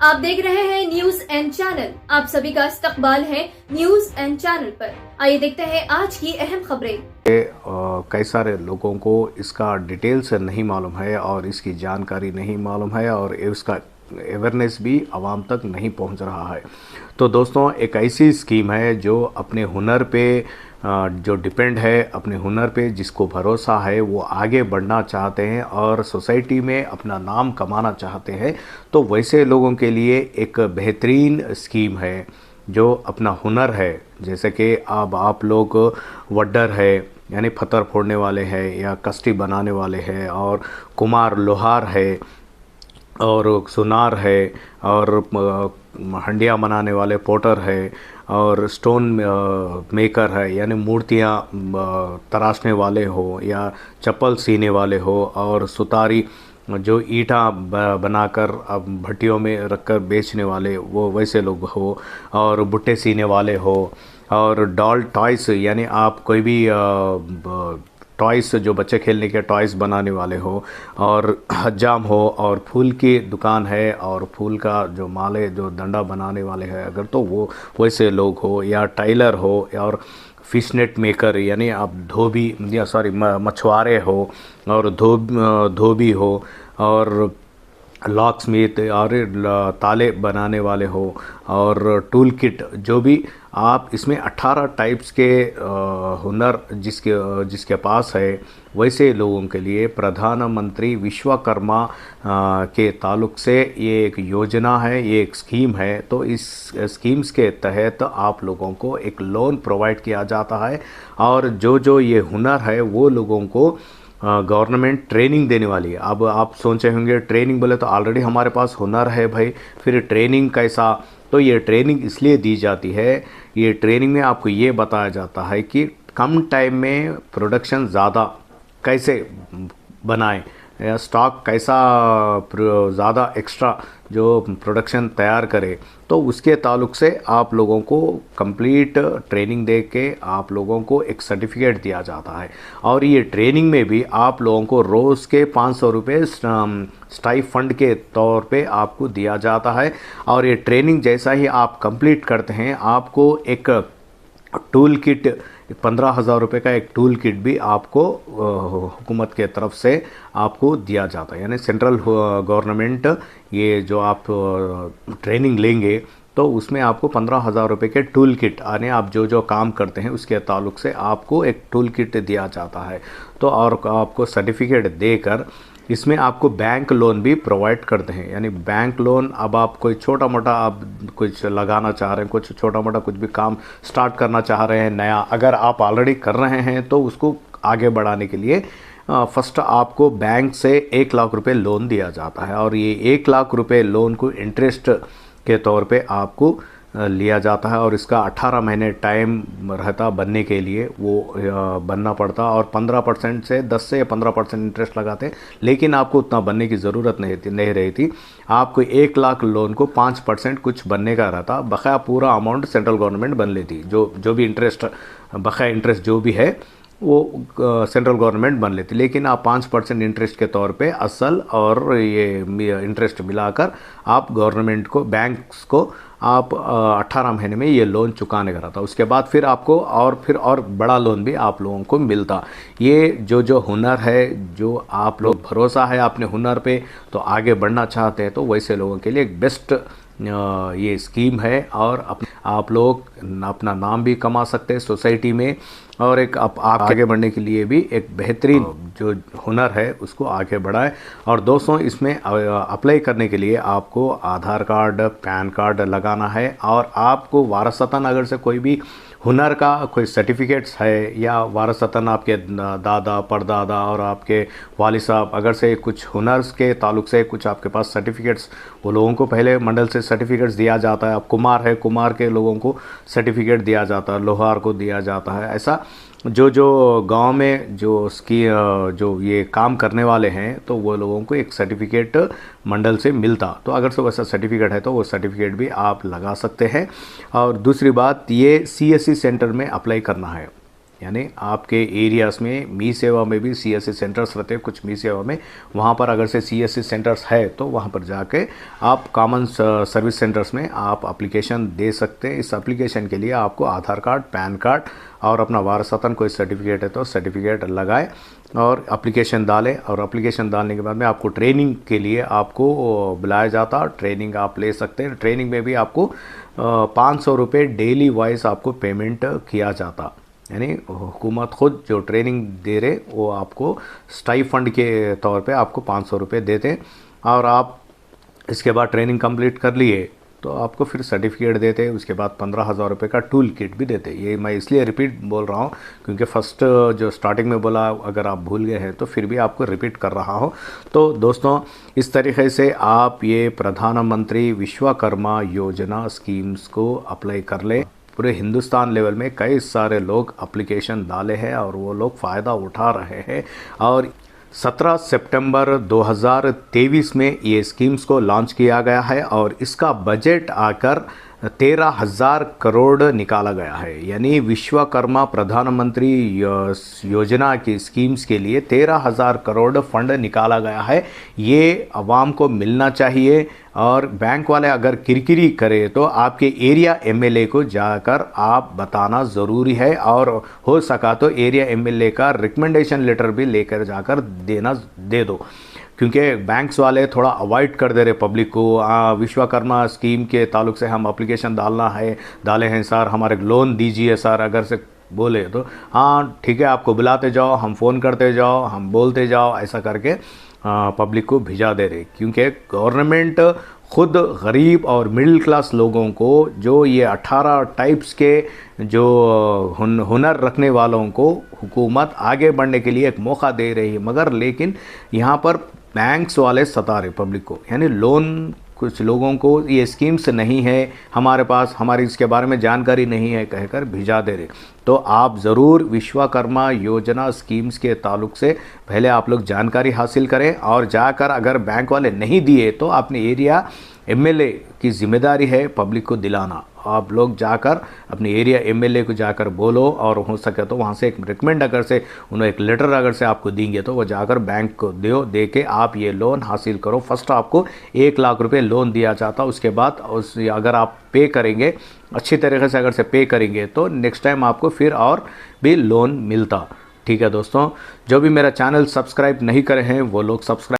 आप देख रहे हैं न्यूज एंड चैनल। आप सभी का इस्तकबाल है न्यूज एंड चैनल पर। आइए देखते हैं आज की अहम खबरें। कई सारे लोगों को इसका डिटेल से नहीं मालूम है और इसकी जानकारी नहीं मालूम है और इसका अवेयरनेस भी आवाम तक नहीं पहुंच रहा है। तो दोस्तों, एक ऐसी स्कीम है जो अपने हुनर पे जो डिपेंड है, अपने हुनर पे जिसको भरोसा है, वो आगे बढ़ना चाहते हैं और सोसाइटी में अपना नाम कमाना चाहते हैं, तो वैसे लोगों के लिए एक बेहतरीन स्कीम है जो अपना हुनर है। जैसे कि अब आप लोग वड्डर है यानी पत्थर फोड़ने वाले हैं या कश्ती बनाने वाले हैं, और कुम्हार लोहार है, और सुनार है, और हंडिया बनाने वाले पोटर है, और स्टोन मेकर है यानी मूर्तियाँ तराशने वाले हो, या चप्पल सीने वाले हो, और सुतारी जो ईंटा बनाकर अब भट्टियों में रखकर बेचने वाले वो वैसे लोग हो, और बुट्टे सीने वाले हो, और डॉल टॉयस यानी आप कोई भी टॉयस जो बच्चे खेलने के टॉयस बनाने वाले हो, और हज्जाम हो, और फूल की दुकान है और फूल का जो माले जो डंडा बनाने वाले हैं अगर, तो वो वैसे लोग हो, या टाइलर हो, और फिश नेट मेकर यानी आप धोबी या सॉरी मछुआरे हो, और धोबी हो, और लॉक स्मिथ और ताले बनाने वाले हो, और टूल किट जो भी आप इसमें 18 टाइप्स के हुनर जिसके पास है, वैसे लोगों के लिए प्रधानमंत्री विश्वकर्मा के ताल्लुक से ये एक योजना है, ये एक स्कीम है। तो इस स्कीम्स के तहत आप लोगों को एक लोन प्रोवाइड किया जाता है, और जो ये हुनर है वो लोगों को गवर्नमेंट ट्रेनिंग देने वाली है। अब आप सोचे होंगे ट्रेनिंग बोले तो ऑलरेडी हमारे पास हुनर है भाई, फिर ट्रेनिंग कैसा? तो ये ट्रेनिंग इसलिए दी जाती है, ये ट्रेनिंग में आपको ये बताया जाता है कि कम टाइम में प्रोडक्शन ज़्यादा कैसे बनाएं, या स्टॉक कैसा ज़्यादा एक्स्ट्रा जो प्रोडक्शन तैयार करे। तो उसके ताल्लुक से आप लोगों को कंप्लीट ट्रेनिंग दे के आप लोगों को एक सर्टिफिकेट दिया जाता है, और ये ट्रेनिंग में भी आप लोगों को रोज़ के 500 रुपये स्टाइप फंड के तौर पे आपको दिया जाता है। और ये ट्रेनिंग जैसा ही आप कंप्लीट करते हैं, आपको एक टूल किट 15,000 रुपये का एक टूल किट भी आपको हुकूमत के तरफ से आपको दिया जाता है। यानी सेंट्रल गवर्नमेंट ये जो आप ट्रेनिंग लेंगे तो उसमें आपको 15,000 रुपये के टूल किट, यानी आप जो काम करते हैं उसके ताल्लुक से आपको एक टूल किट दिया जाता है। तो और आपको सर्टिफिकेट देकर इसमें आपको बैंक लोन भी प्रोवाइड करते हैं। यानी बैंक लोन, अब आप कोई छोटा मोटा आप कुछ लगाना चाह रहे हैं, कुछ छोटा मोटा कुछ भी काम स्टार्ट करना चाह रहे हैं नया, अगर आप ऑलरेडी कर रहे हैं तो उसको आगे बढ़ाने के लिए फर्स्ट आपको बैंक से 1 लाख रुपए लोन दिया जाता है, और ये 1 लाख रुपए लोन को इंटरेस्ट के तौर पे आपको लिया जाता है, और इसका 18 महीने टाइम रहता बनने के लिए, वो बनना पड़ता, और 15% से 10 से 15% इंटरेस्ट लगाते हैं। लेकिन आपको उतना बनने की ज़रूरत नहीं रही थी। आपको 1 लाख लोन को 5% कुछ बनने का रहता, बकाया पूरा अमाउंट सेंट्रल गवर्नमेंट बन लेती। जो भी इंटरेस्ट, बकाया इंटरेस्ट जो भी है वो सेंट्रल गवर्नमेंट बन लेती। लेकिन आप 5% इंटरेस्ट के तौर पे असल और ये इंटरेस्ट मिलाकर आप गवर्नमेंट को, बैंक्स को आप 18 महीने में ये लोन चुकाने का रहता। उसके बाद फिर आपको और बड़ा लोन भी आप लोगों को मिलता। ये जो हुनर है, जो आप लोग भरोसा है अपने हुनर पे, तो आगे बढ़ना चाहते हैं, तो वैसे लोगों के लिए एक बेस्ट ये स्कीम है, और आप लोग अपना नाम भी कमा सकते हैं सोसाइटी में, और एक आप आगे बढ़ने के लिए भी एक बेहतरीन जो हुनर है उसको आगे बढ़ाएं। और दोस्तों, इसमें अप्लाई करने के लिए आपको आधार कार्ड, पैन कार्ड लगाना है, और आपको वारसतन अगर से कोई भी हुनर का कोई सर्टिफिकेट्स है, या वारसतन आपके दादा परदादा और आपके वालिद साहब अगर से कुछ हुनर्स के ताल्लुक से कुछ आपके पास सर्टिफिकेट्स, वो लोगों को पहले मंडल से सर्टिफिकेट्स दिया जाता है। अब कुम्हार है, कुम्हार के लोगों को सर्टिफिकेट दिया जाता है, लोहार को दिया जाता है। ऐसा जो गांव में जो ये काम करने वाले हैं, तो वो लोगों को एक सर्टिफिकेट मंडल से मिलता। तो अगर से वैसा सर्टिफिकेट है तो वो सर्टिफिकेट भी आप लगा सकते हैं। और दूसरी बात, ये CSC सेंटर में अप्लाई करना है। यानी आपके एरियाज़ में मी सेवा में भी CSC सेंटर्स रहते हैं, कुछ मी सेवा में, वहाँ पर अगर से CSC सेंटर्स है तो वहाँ पर जाके आप कॉमन सर्विस सेंटर्स में आप एप्लीकेशन दे सकते हैं। इस एप्लीकेशन के लिए आपको आधार कार्ड, पैन कार्ड और अपना वारसतन कोई सर्टिफिकेट है तो सर्टिफिकेट लगाए और एप्लीकेशन डालें। और एप्लीकेशन डालने के बाद में आपको ट्रेनिंग के लिए आपको बुलाया जाता, ट्रेनिंग आप ले सकते हैं। ट्रेनिंग में भी आपको 500 रुपये डेली वाइज आपको पेमेंट किया जाता, यानी हुकूमत खुद जो ट्रेनिंग दे रहे वो आपको स्टाइफंड के तौर पे आपको 500 रुपये देते और आप इसके बाद ट्रेनिंग कंप्लीट कर लिए तो आपको फिर सर्टिफिकेट देते। उसके बाद 15,000 रुपये का टूल किट भी देते। ये मैं इसलिए रिपीट बोल रहा हूँ क्योंकि फर्स्ट जो स्टार्टिंग में बोला अगर आप भूल गए हैं तो फिर भी आपको रिपीट कर रहा हूँ। तो दोस्तों इस तरीके से आप ये प्रधानमंत्री विश्वकर्मा योजना स्कीम्स को अप्लाई कर लें। पूरे हिंदुस्तान लेवल में कई सारे लोग एप्लीकेशन डाले हैं और वो लोग फ़ायदा उठा रहे हैं। और 17 सितंबर 2023 में ये स्कीम्स को लॉन्च किया गया है और इसका बजट आकर 13,000 करोड़ निकाला गया है। यानी विश्वकर्मा प्रधानमंत्री योजना की स्कीम्स के लिए 13,000 करोड़ फंड निकाला गया है। ये आवाम को मिलना चाहिए और बैंक वाले अगर किरकिरी करे तो आपके एरिया MLA को जाकर आप बताना ज़रूरी है और हो सका तो एरिया MLA का रिकमेंडेशन लेटर भी लेकर जाकर दे दो, क्योंकि बैंक्स वाले थोड़ा अवॉइड कर दे रहे पब्लिक को। विश्वकर्मा स्कीम के ताल्लुक से हम एप्लीकेशन डाले हैं सर, हमारे लोन दीजिए सर, अगर से बोले तो हाँ ठीक है आपको बुलाते जाओ, हम फ़ोन करते जाओ, हम बोलते जाओ, ऐसा करके पब्लिक को भिजा दे रहे। क्योंकि गवर्नमेंट खुद गरीब और मिडिल क्लास लोगों को जो ये 18 टाइप्स के जो हुनर रखने वालों को हुकूमत आगे बढ़ने के लिए एक मौका दे रही है, मगर लेकिन यहाँ पर बैंक्स वाले सता रहे पब्लिक को। यानी लोन कुछ लोगों को ये स्कीम्स नहीं है हमारे पास, हमारी इसके बारे में जानकारी नहीं है कहकर भिजा दे रहे। तो आप ज़रूर विश्वकर्मा योजना स्कीम्स के ताल्लुक से पहले आप लोग जानकारी हासिल करें और जाकर अगर बैंक वाले नहीं दिए तो अपने एरिया MLA की जिम्मेदारी है पब्लिक को दिलाना। आप लोग जाकर अपने एरिया MLA को जाकर बोलो और हो सके तो वहाँ से एक रिकमेंड अगर से उन्हें एक लेटर अगर से आपको देंगे तो वो जाकर बैंक को दे के आप ये लोन हासिल करो। फर्स्ट आपको 1 लाख रुपए लोन दिया जाता, उसके बाद अगर आप पे करेंगे अच्छी तरीके से अगर से पे करेंगे तो नेक्स्ट टाइम आपको फिर और भी लोन मिलता। ठीक है दोस्तों, जो भी मेरा चैनल सब्सक्राइब नहीं करे हैं वो लोग सब्सक्राइब